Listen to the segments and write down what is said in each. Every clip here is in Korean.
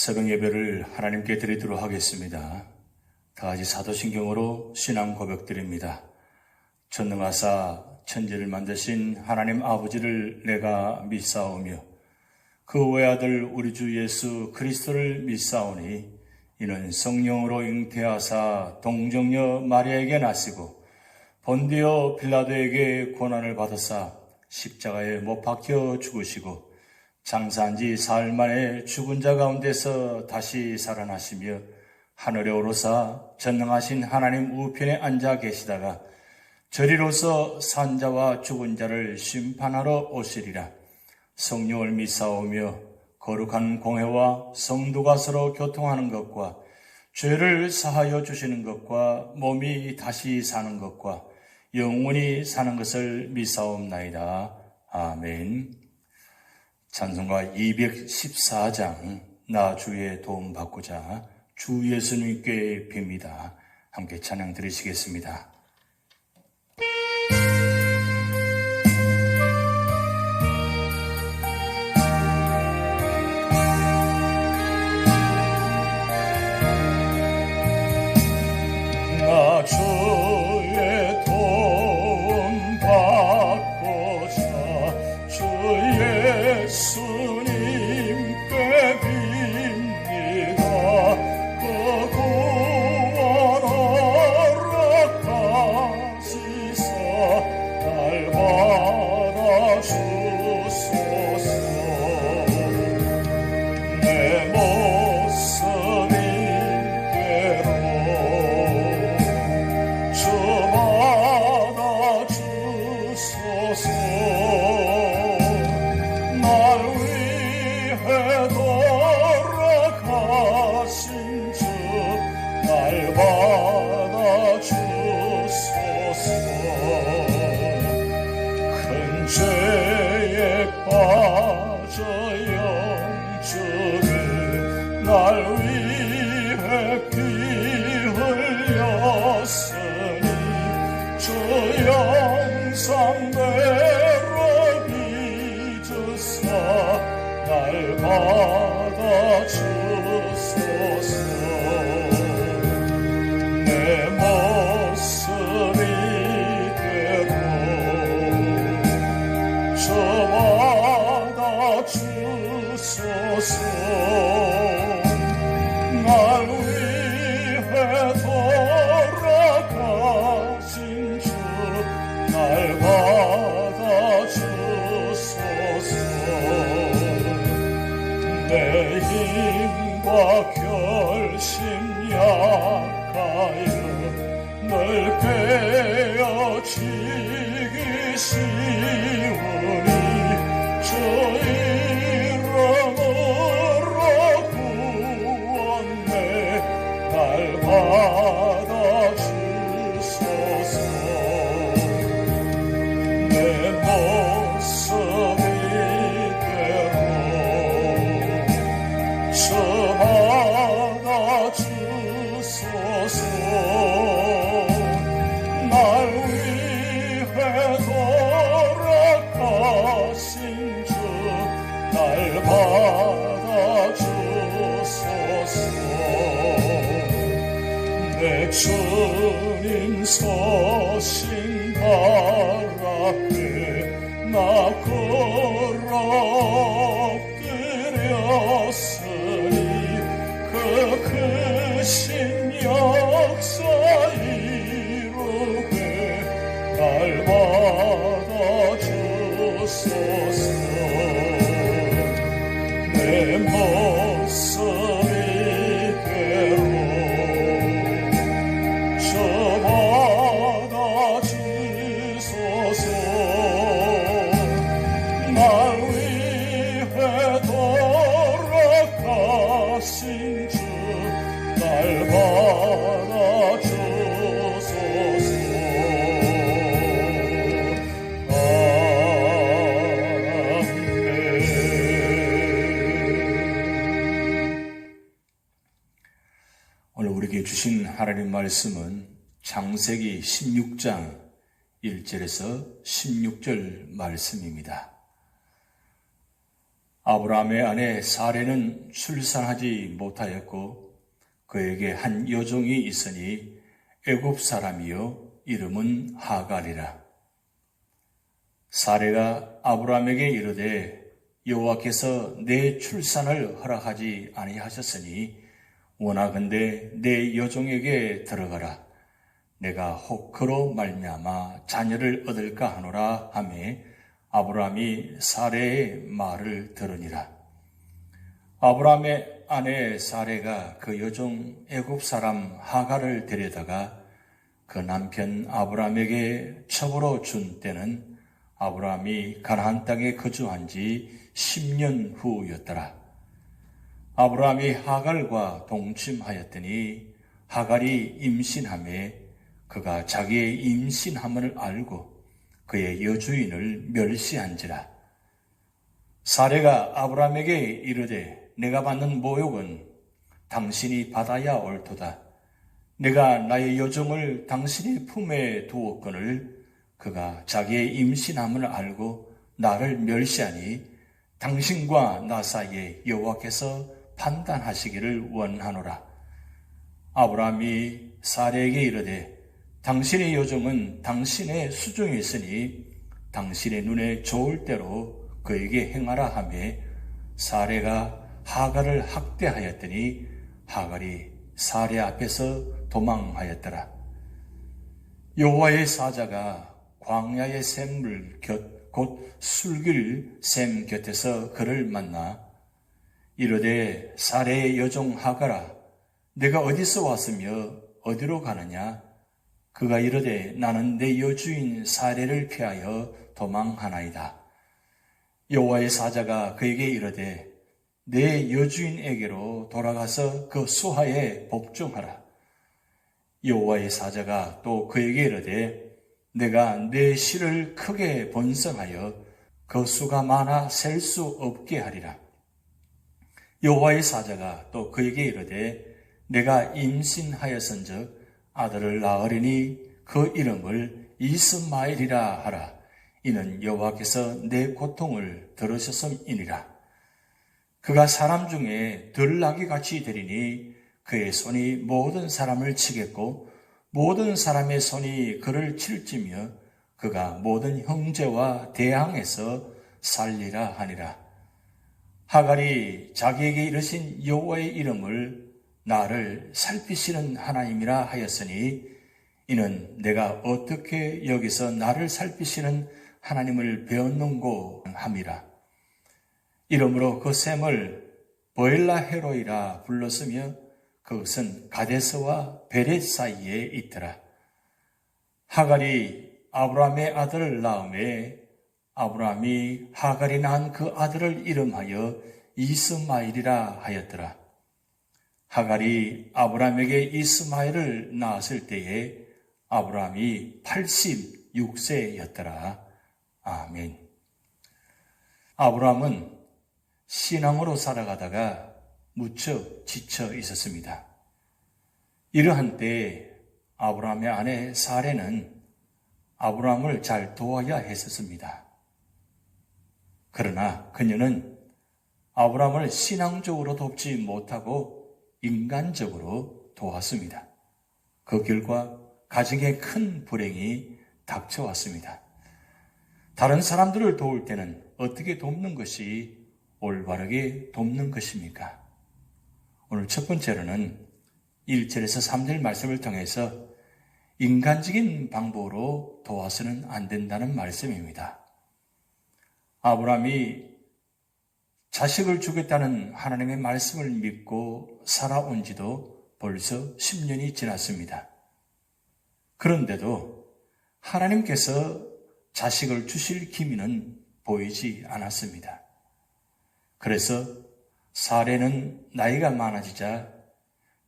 새벽 예배를 하나님께 드리도록 하겠습니다. 다같이 사도신경으로 신앙 고백드립니다. 전능하사 천지를 만드신 하나님 아버지를 내가 믿사오며 그 외아들 우리 주 예수 그리스도를 믿사오니 이는 성령으로 잉태하사 동정녀 마리아에게 나시고 본디오 빌라도에게 고난을 받으사 십자가에 못 박혀 죽으시고 장사한 지 사흘 만에 죽은 자 가운데서 다시 살아나시며 하늘에 오르사 전능하신 하나님 우편에 앉아 계시다가 저리로서 산 자와 죽은 자를 심판하러 오시리라. 성령을 믿사오며 거룩한 공회와 성도가 서로 교통하는 것과 죄를 사하여 주시는 것과 몸이 다시 사는 것과 영원히 사는 것을 믿사옵나이다. 아멘. 찬송가 214장 나 주의 도움 받고자 주 예수님께 빕니다. 함께 찬양 드리시겠습니다. 나 주의 도움 받고자 주 예수님께 빕니다. 그 구원 허락하시사 날 받아주소서. 내 모습 이대로 주 받아주소서. 날 위해 돌아가신 주 날 받아주소서. 큰 죄에 빠져 영적에 날 위해 피 흘렸으니 주 영상대로 빚으사 날 받아주소서. 내 모습 이대로 주 받아주소서. 날 위해 돌아가신 주 날 받아주소서. 내 힘과 결심 약하여 늘 깨어지기 쉬우니 주 이름으로 구원해 날 받아주소서. 내 모습 이대로 주 받아주소서. 날 위해 돌아가신 주 날 받아주소서. 내 주님 서신 바라게 나 걸어 엎드렸으니 그 크신 역사 이루게 날 받아주소서. 내 모습 이대로 주 받아주소서. 날 위해 돌아가신 주 날 받아주소서. 오늘 우리에게 주신 하나님 말씀은 창세기 16장 1절에서 16절 말씀입니다. 아브라함의 아내 사레는 출산하지 못하였고 그에게 한 여종이 있으니 애굽 사람이요 이름은 하갈이라. 사레가 아브라함에게 이르되 여호와께서 내 출산을 허락하지 아니하셨으니 원하건대 내 여종에게 들어가라. 내가 혹 그로 말미암아 자녀를 얻을까 하노라 하매 아브라함이 사레의 말을 들으니라. 아브라함의 아내 사레가 그 여종 애굽 사람 하갈을 데려다가 그 남편 아브라함에게 첩으로 준 때는 아브라함이 가나안 땅에 거주한 지 10년 후였더라. 아브라함이 하갈과 동침하였더니 하갈이 임신하매 그가 자기의 임신함을 알고 그의 여주인을 멸시한지라. 사레가 아브라함에게 이르되 내가 받는 모욕은 당신이 받아야 옳도다. 내가 나의 여종을 당신의 품에 두었거늘 그가 자기의 임신함을 알고 나를 멸시하니 당신과 나 사이에 여호와께서 판단하시기를 원하노라. 아브라함이 사레에게 이르되 당신의 여종은 당신의 수중에 있으니 당신의 눈에 좋을 대로 그에게 행하라 하며 사레가 하갈을 학대하였더니 하갈이 사레 앞에서 도망하였더라. 여호와의 사자가 광야의 샘물 곧 술길 샘 곁에서 그를 만나 이르되 사레의 여종 하갈아 내가 어디서 왔으며 어디로 가느냐. 그가 이르되 나는 내 여주인 사레를 피하여 도망하나이다. 여호와의 사자가 그에게 이르되 내 여주인에게로 돌아가서 그 수하에 복종하라. 여호와의 사자가 또 그에게 이르되 내가 내 실을 크게 번성하여 그 수가 많아 셀 수 없게 하리라. 여호와의 사자가 또 그에게 이르되 내가 임신하였은즉 아들을 낳으리니 그 이름을 이스마엘이라 하라. 이는 여호와께서 내 고통을 들으셨음이니라. 그가 사람 중에 들나귀 같이 되리니 그의 손이 모든 사람을 치겠고 모든 사람의 손이 그를 칠지며 그가 모든 형제와 대항해서 살리라 하니라. 하갈이 자기에게 이르신 여호와의 이름을 나를 살피시는 하나님이라 하였으니 이는 내가 어떻게 여기서 나를 살피시는 하나님을 배웠는고 함이라. 이러므로 그 샘을 보엘라 헤로이라 불렀으며 그것은 가데스와 베렛 사이에 있더라. 하갈이 아브라함의 아들을 낳음에 아브라함이 하갈이 낳은 그 아들을 이름하여 이스마엘이라 하였더라. 하갈이 아브라함에게 이스마엘을 낳았을 때에 아브라함이 86세였더라. 아멘. 아브라함은 신앙으로 살아가다가 무척 지쳐 있었습니다. 이러한 때에 아브라함의 아내 사레는 아브라함을 잘 도와야 했었습니다. 그러나 그녀는 아브라함을 신앙적으로 돕지 못하고 인간적으로 도왔습니다. 그 결과 가정에 큰 불행이 닥쳐왔습니다. 다른 사람들을 도울 때는 어떻게 돕는 것이 올바르게 돕는 것입니까? 오늘 첫 번째로는 1절에서 3절 말씀을 통해서 인간적인 방법으로 도와서는 안 된다는 말씀입니다. 아브라함이 자식을 주겠다는 하나님의 말씀을 믿고 살아온 지도 벌써 10년이 지났습니다. 그런데도 하나님께서 자식을 주실 기미는 보이지 않았습니다. 그래서 사레는 나이가 많아지자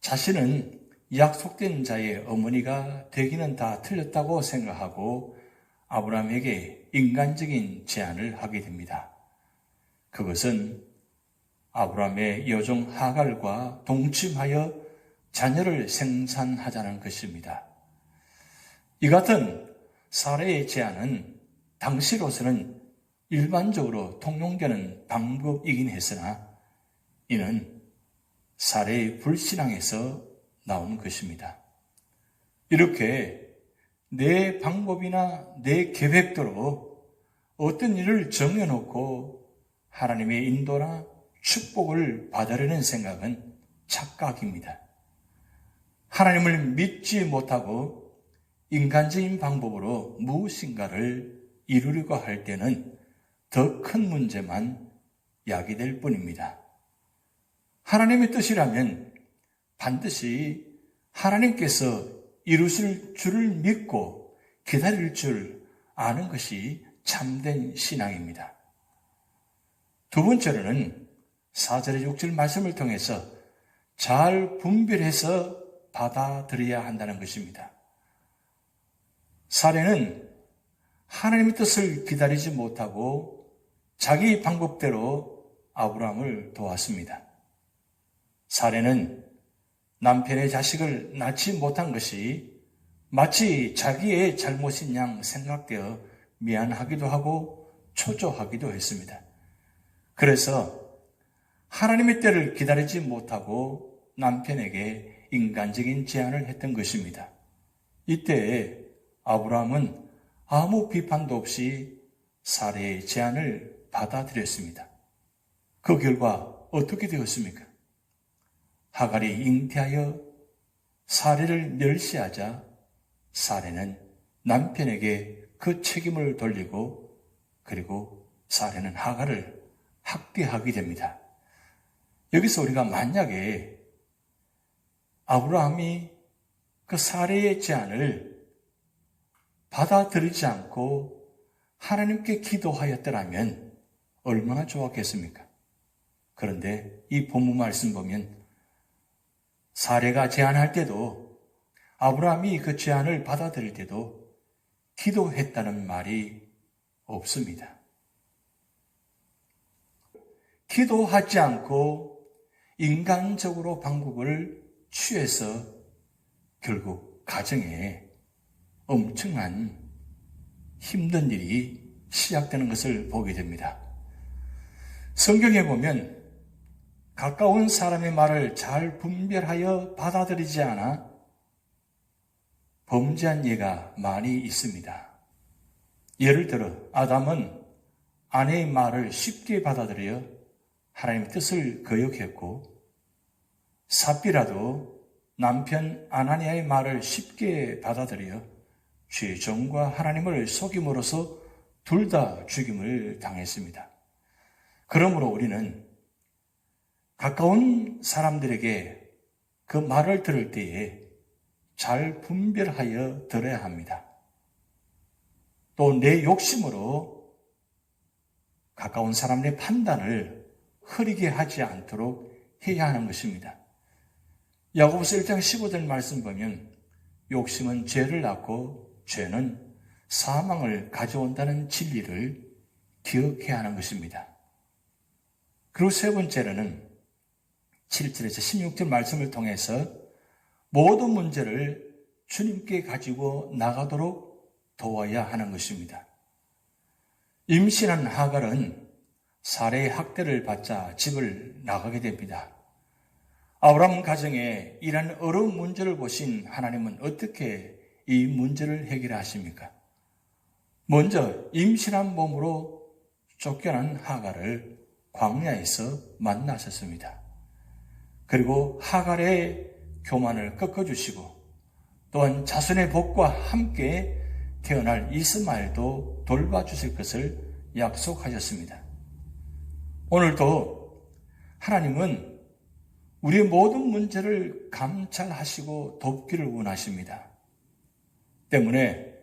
자신은 약속된 자의 어머니가 되기는 다 틀렸다고 생각하고 아브라함에게 인간적인 제안을 하게 됩니다. 그것은 아브라함의 여종 하갈과 동침하여 자녀를 생산하자는 것입니다. 이 같은 사레의 제안은 당시로서는 일반적으로 통용되는 방법이긴 했으나 이는 사례의 불신앙에서 나오는 것입니다. 이렇게 내 방법이나 내 계획대로 어떤 일을 정해놓고 하나님의 인도나 축복을 받으려는 생각은 착각입니다. 하나님을 믿지 못하고 인간적인 방법으로 무엇인가를 이루려고 할 때는 더 큰 문제만 야기될 뿐입니다. 하나님의 뜻이라면 반드시 하나님께서 이루실 줄을 믿고 기다릴 줄 아는 것이 참된 신앙입니다. 두 번째로는 4절의 6절 말씀을 통해서 잘 분별해서 받아들여야 한다는 것입니다. 사례는 하나님의 뜻을 기다리지 못하고 자기 방법대로 아브라함을 도왔습니다. 사례는 남편의 자식을 낳지 못한 것이 마치 자기의 잘못인 양 생각되어 미안하기도 하고 초조하기도 했습니다. 그래서 하나님의 때를 기다리지 못하고 남편에게 인간적인 제안을 했던 것입니다. 이때 아브라함은 아무 비판도 없이 사례의 제안을 받아들였습니다. 그 결과 어떻게 되었습니까? 하갈이 잉태하여 사례를 멸시하자 사례는 남편에게 그 책임을 돌리고 그리고 사례는 하갈을 학대하게 됩니다. 여기서 우리가 만약에 아브라함이 그 사례의 제안을 받아들이지 않고 하나님께 기도하였더라면 얼마나 좋았겠습니까? 그런데 이 본문 말씀 보면 사례가 제안할 때도 아브라함이 그 제안을 받아들일 때도 기도했다는 말이 없습니다. 기도하지 않고 인간적으로 방법을 취해서 결국 가정에 엄청난 힘든 일이 시작되는 것을 보게 됩니다. 성경에 보면 가까운 사람의 말을 잘 분별하여 받아들이지 않아 범죄한 예가 많이 있습니다. 예를 들어 아담은 아내의 말을 쉽게 받아들여 하나님의 뜻을 거역했고 삽비라도 남편 아나니아의 말을 쉽게 받아들여 죄종과 하나님을 속임으로써 둘 다 죽임을 당했습니다. 그러므로 우리는 가까운 사람들에게 그 말을 들을 때에 잘 분별하여 들어야 합니다. 또 내 욕심으로 가까운 사람의 판단을 흐리게 하지 않도록 해야 하는 것입니다. 야고보서 1장 15절 말씀 보면 욕심은 죄를 낳고 죄는 사망을 가져온다는 진리를 기억해야 하는 것입니다. 그리고 세 번째로는 7절에서 16절 말씀을 통해서 모든 문제를 주님께 가지고 나가도록 도와야 하는 것입니다. 임신한 하갈은 사례의 학대를 받자 집을 나가게 됩니다. 아브라함 가정에 이런 어려운 문제를 보신 하나님은 어떻게 이 문제를 해결하십니까? 먼저 임신한 몸으로 쫓겨난 하갈을 광야에서 만나셨습니다. 그리고 하갈의 교만을 꺾어주시고 또한 자손의 복과 함께 태어날 이스마엘도 돌봐주실 것을 약속하셨습니다. 오늘도 하나님은 우리의 모든 문제를 감찰하시고 돕기를 원하십니다. 때문에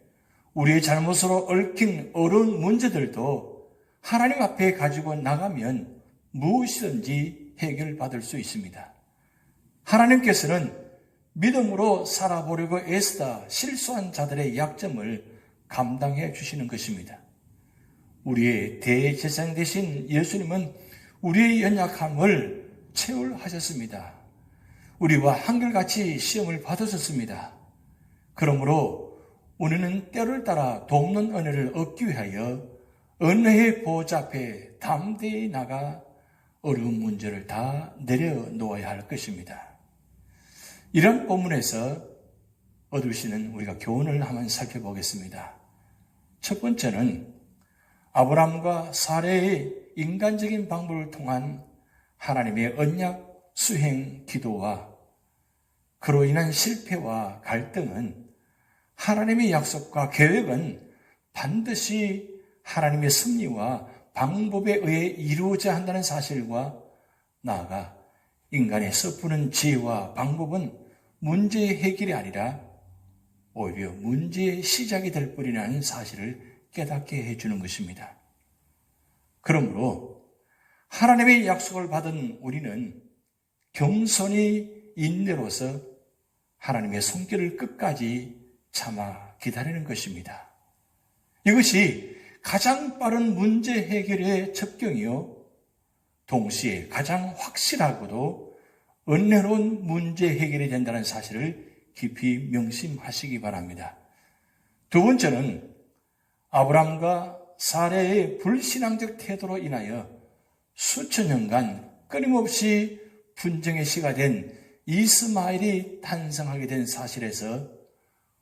우리의 잘못으로 얽힌 어려운 문제들도 하나님 앞에 가지고 나가면 무엇이든지 해결받을 수 있습니다. 하나님께서는 믿음으로 살아보려고 애쓰다 실수한 자들의 약점을 감당해 주시는 것입니다. 우리의 대제사장 되신 예수님은 우리의 연약함을 체울하셨습니다. 우리와 한결같이 시험을 받으셨습니다. 그러므로 우리는 때를 따라 돕는 은혜를 얻기 위하여 은혜의 보좌 앞에 담대히 나가 어려운 문제를 다 내려놓아야 할 것입니다. 이런 본문에서 얻을 수 있는 우리가 교훈을 한번 살펴보겠습니다. 첫 번째는 아브라함과 사레의 인간적인 방법을 통한 하나님의 언약 수행 기도와 그로 인한 실패와 갈등은 하나님의 약속과 계획은 반드시 하나님의 섭리와 방법에 의해 이루어져야 한다는 사실과 나아가 인간의 섣부른 지혜와 방법은 문제의 해결이 아니라 오히려 문제의 시작이 될 뿐이라는 사실을 깨닫게 해주는 것입니다. 그러므로 하나님의 약속을 받은 우리는 겸손히 인내로서 하나님의 손길을 끝까지 참아 기다리는 것입니다. 이것이 가장 빠른 문제 해결의 접경이요, 동시에 가장 확실하고도 은혜로운 문제 해결이 된다는 사실을 깊이 명심하시기 바랍니다. 두 번째는 아브라함과 사레의 불신앙적 태도로 인하여 수천 년간 끊임없이 분쟁의 시가 된 이스마엘이 탄생하게 된 사실에서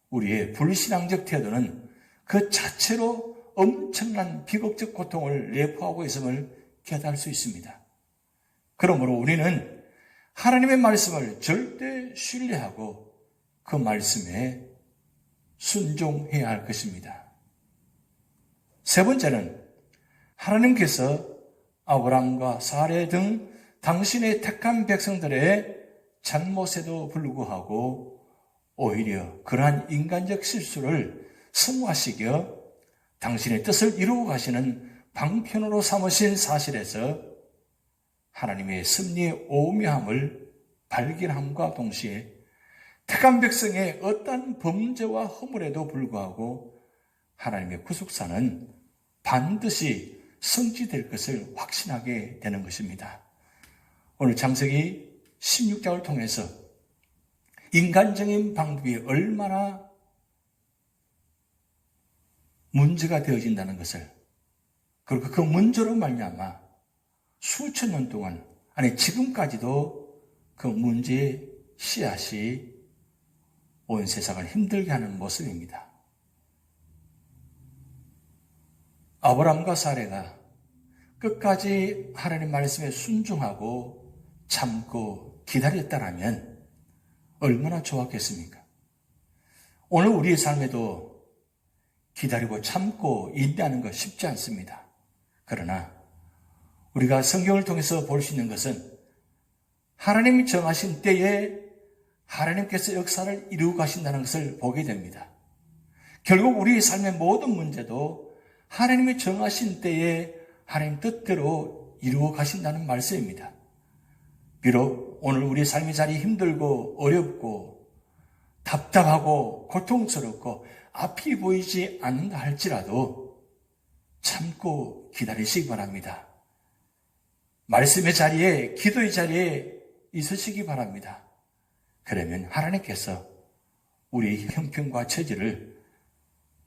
우리의 불신앙적 태도는 그 자체로 엄청난 비극적 고통을 내포하고 있음을 깨달을 수 있습니다. 그러므로 우리는 하나님의 말씀을 절대 신뢰하고 그 말씀에 순종해야 할 것입니다. 세 번째는 하나님께서 아브라함과 사레 등 당신의 택한 백성들의 잘못에도 불구하고 오히려 그러한 인간적 실수를 성화시켜 당신의 뜻을 이루어 가시는 방편으로 삼으신 사실에서 하나님의 섭리의 오묘함을 발견함과 동시에 택한 백성의 어떠한 범죄와 허물에도 불구하고 하나님의 구속사는 반드시 성취될 것을 확신하게 되는 것입니다. 오늘 창세기 16장을 통해서 인간적인 방법이 얼마나 문제가 되어진다는 것을, 그리고 그 문제로 말미암아 수천 년 동안, 아니 지금까지도 그 문제의 씨앗이 온 세상을 힘들게 하는 모습입니다. 아브라함과 사레가 끝까지 하나님 말씀에 순종하고 참고 기다렸다라면 얼마나 좋았겠습니까? 오늘 우리의 삶에도 기다리고 참고 인내하는 것 쉽지 않습니다. 그러나 우리가 성경을 통해서 볼 수 있는 것은 하나님이 정하신 때에 하나님께서 역사를 이루어 가신다는 것을 보게 됩니다. 결국 우리의 삶의 모든 문제도 하나님이 정하신 때에 하나님 뜻대로 이루어 가신다는 말씀입니다. 비록 오늘 우리의 삶의 자리 힘들고 어렵고 답답하고 고통스럽고 앞이 보이지 않는다 할지라도 참고 기다리시기 바랍니다. 말씀의 자리에, 기도의 자리에 있으시기 바랍니다. 그러면 하나님께서 우리의 형편과 처지를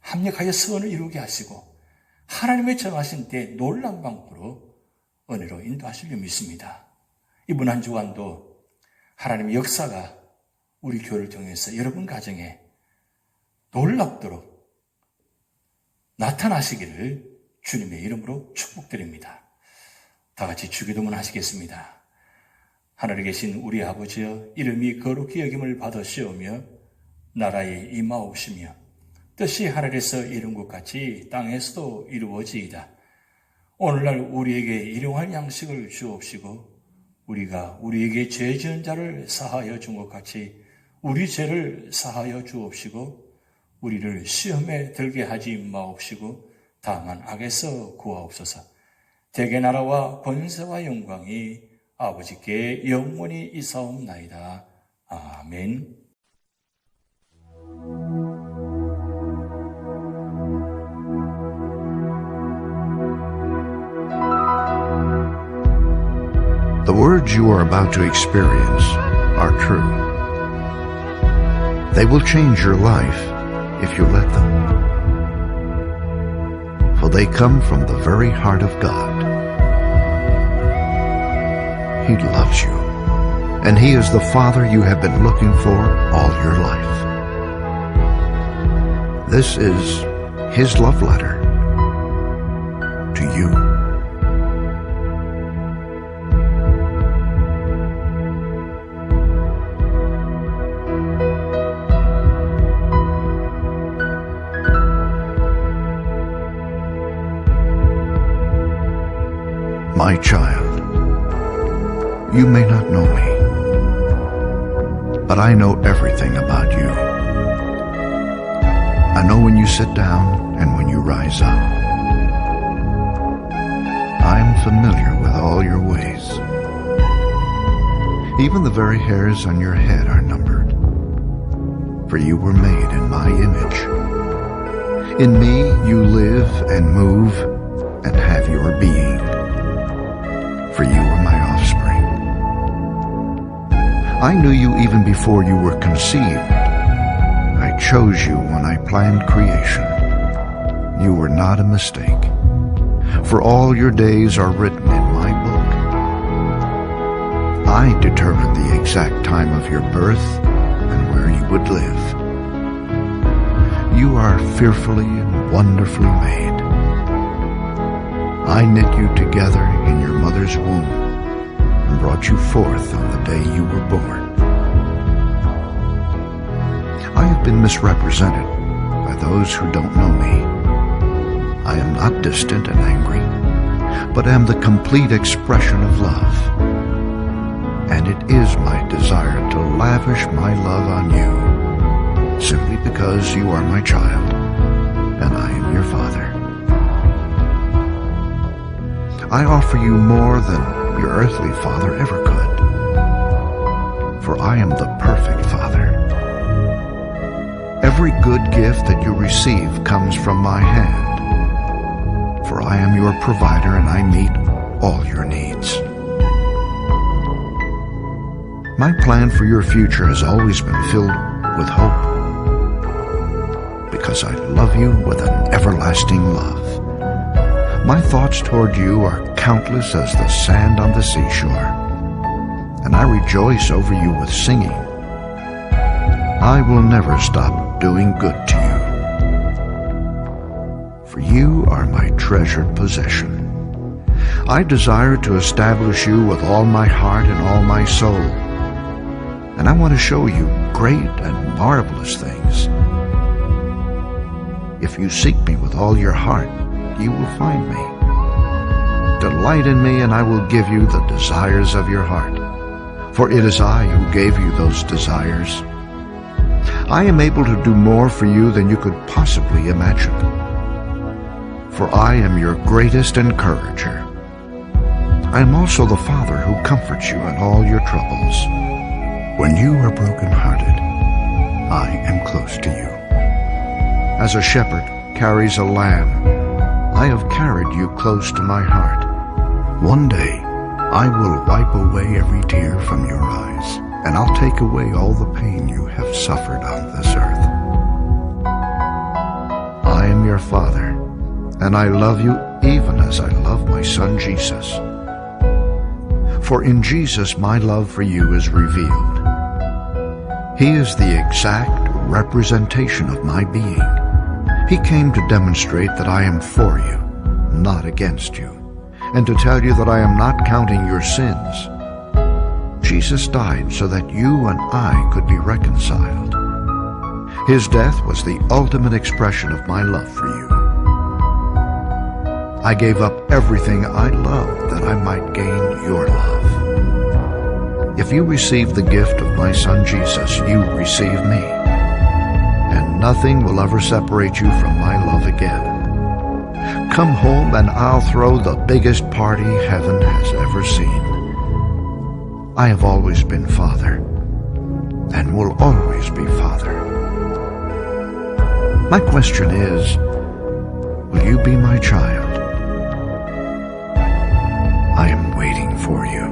합력하여 선을 이루게 하시고 하나님의 정하신 때 놀라운 방법으로 은혜로 인도하실 줄 믿습니다. 이번 한 주간도 하나님의 역사가 우리 교회를 통해서 여러분 가정에 놀랍도록 나타나시기를 주님의 이름으로 축복드립니다. 다 같이 주기도문 하시겠습니다. 하늘에 계신 우리 아버지여, 이름이 거룩히 여김을 받으시오며 나라에 임하옵시며 뜻이 하늘에서 이룬 것 같이 땅에서도 이루어지이다. 오늘날 우리에게 일용할 양식을 주옵시고 우리가 우리에게 죄 지은 자를 사하여 준 것 같이 우리 죄를 사하여 주옵시고 우리를 시험에 들게 하지 마옵시고 다만 악에서 구하옵소서. 대개 나라와 권세와 영광이 아버지께 영원히 있사옵나이다. 아멘. The words you are about to experience are true. They will change your life if you let them. for they come from the very heart of God. He loves you, and He is the Father you have been looking for all your life. This is His love letter to you. My child, you may not know me, but I know everything about you. I know when you sit down and when you rise up. I am familiar with all your ways. Even the very hairs on your head are numbered, for you were made in my image. In me you live and move and have your being, for you are my offspring. I knew you even before you were conceived. I chose you when I planned creation. You were not a mistake, for all your days are written in my book. I determined the exact time of your birth and where you would live. You are fearfully and wonderfully made. I knit you together in your mother's womb and brought you forth on the day you were born. I have been misrepresented by those who don't know me. I am not distant and angry, but am the complete expression of love. And it is my desire to lavish my love on you, simply because you are my child and I am your father. I offer you more than your earthly father ever could, for I am the perfect Father. Every good gift that you receive comes from my hand, for I am your provider and I meet all your needs. My plan for your future has always been filled with hope, because I love you with an everlasting love. My thoughts toward you are countless as the sand on the seashore, and I rejoice over you with singing. I will never stop doing good to you, for you are my treasured possession. I desire to establish you with all my heart and all my soul, and I want to show you great and marvelous things. If you seek me with all your heart, you will find me. Delight in me, and I will give you the desires of your heart, for it is I who gave you those desires. I am able to do more for you than you could possibly imagine, for I am your greatest encourager. I am also the Father who comforts you in all your troubles. When you are brokenhearted, I am close to you. As a shepherd carries a lamb, I have carried you close to my heart. One day, I will wipe away every tear from your eyes, and I'll take away all the pain you have suffered on this earth. I am your Father, and I love you even as I love my Son Jesus. For in Jesus my love for you is revealed. He is the exact representation of my being. He came to demonstrate that I am for you, not against you, and to tell you that I am not counting your sins. Jesus died so that you and I could be reconciled. His death was the ultimate expression of my love for you. I gave up everything I loved that I might gain your love. If you receive the gift of my Son Jesus, you receive me, and nothing will ever separate you from my love again. Come home and I'll throw the biggest party heaven has ever seen. I have always been Father, and will always be Father. My question is, will you be my child? I am waiting for you.